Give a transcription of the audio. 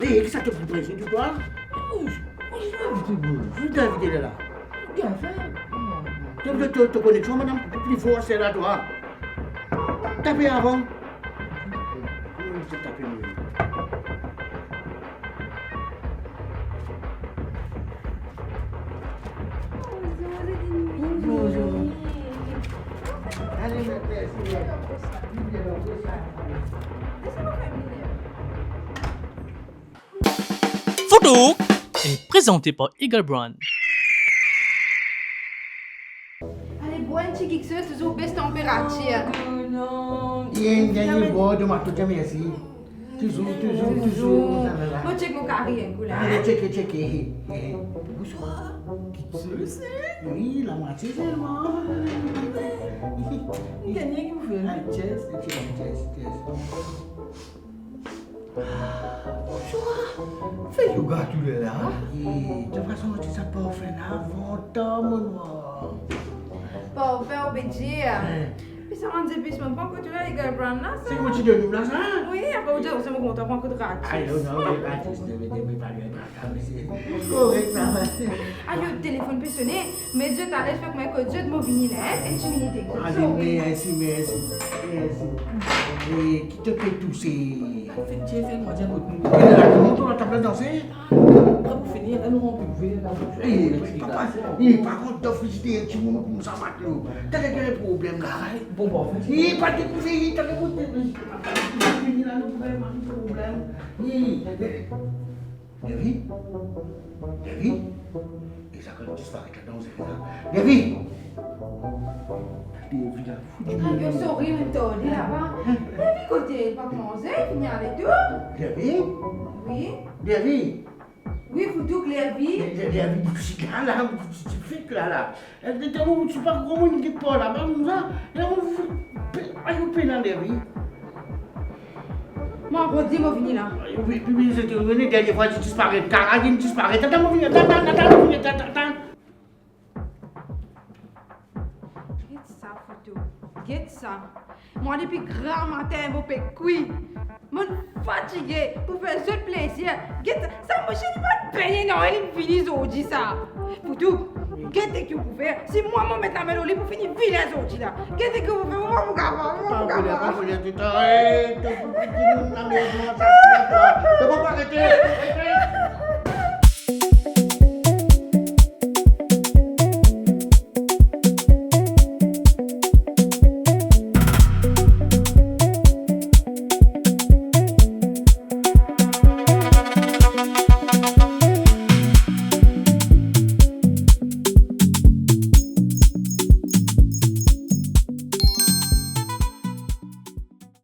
Et que ça te prend plaisir, tu vois? Je t'ai invité là. Tu connexion, madame, plus fort, c'est là, toi. Tapez avant. Je vais taper mieux. Bonjour. Allez, merci. Foutouk est présenté par Eagle Brand. Allez, bois un petit geek, toujours baisse température. Non. Il y a une boîte de ma toute merci. Toujours. Moi, check mon carré, cool. Allez, checker. Bonsoir. Oui, la moitié seulement. Dernier qui vous fait le chess. Fais yoga tous les là. De toute façon, tu sais pas faire avant, mon noir. Bon, faire obédir. Puis ça m'a dit, puis je me prends que tu as les gars Brown là, ça. C'est comment tu de nous là, ça? Oui, après vous dire, c'est mon compte, on prend un coup de rat. I don't know, mais artiste, mais pas lui, c'est correct, ça va. Ah, le téléphone peut sonner, mais Dieu t'a laissé faire comme un code Dieu de mon vinyle, hein, intimidé. Allez, merci. Et qui te fait tousser? Fais moi dire que nous. Comment tu as pas danser? Après pour finir, nous on peut ouvrir la bouche. Par contre, t'as visité un petit moment comme ça, Mathieu. T'as des problèmes là. Bon, en fait. Il pas découvert, t'as des problèmes. Lervi? Et ça quand disparaît là-dedans, c'est ça. Lervi! Ah, je souris maintenant, là-bas. Lervi côté, pas manger, finir les deux. Lervi? Oui. Lervi? Oui, Foutouk, Lervi. Lervi, du petit gars là, tu fais là. Tu sais pas comment il dit pas là-bas, comme ça. Et on fait là, Lervi. Moi, redis mon vinyle là. Oui, c'était revenu dernière fois, tu disparais. Caradine disparaît. Attends, mon vinyle, attends. Get ça, Foutouk. Get ça. Moi, depuis grand matin, vous faites cuit. Moi, fatigué pour faire ce plaisir. Get ça, moi, je ne vais pas payer, non, il finit aujourd'hui, ça. Foutouk, qu'est-ce que vous pouvez faire? Si moi, je mets la main au lit pour finir vilain aujourd'hui, là. Qu'est-ce que vous pouvez faire? Moi, je Tu vas pas arrêter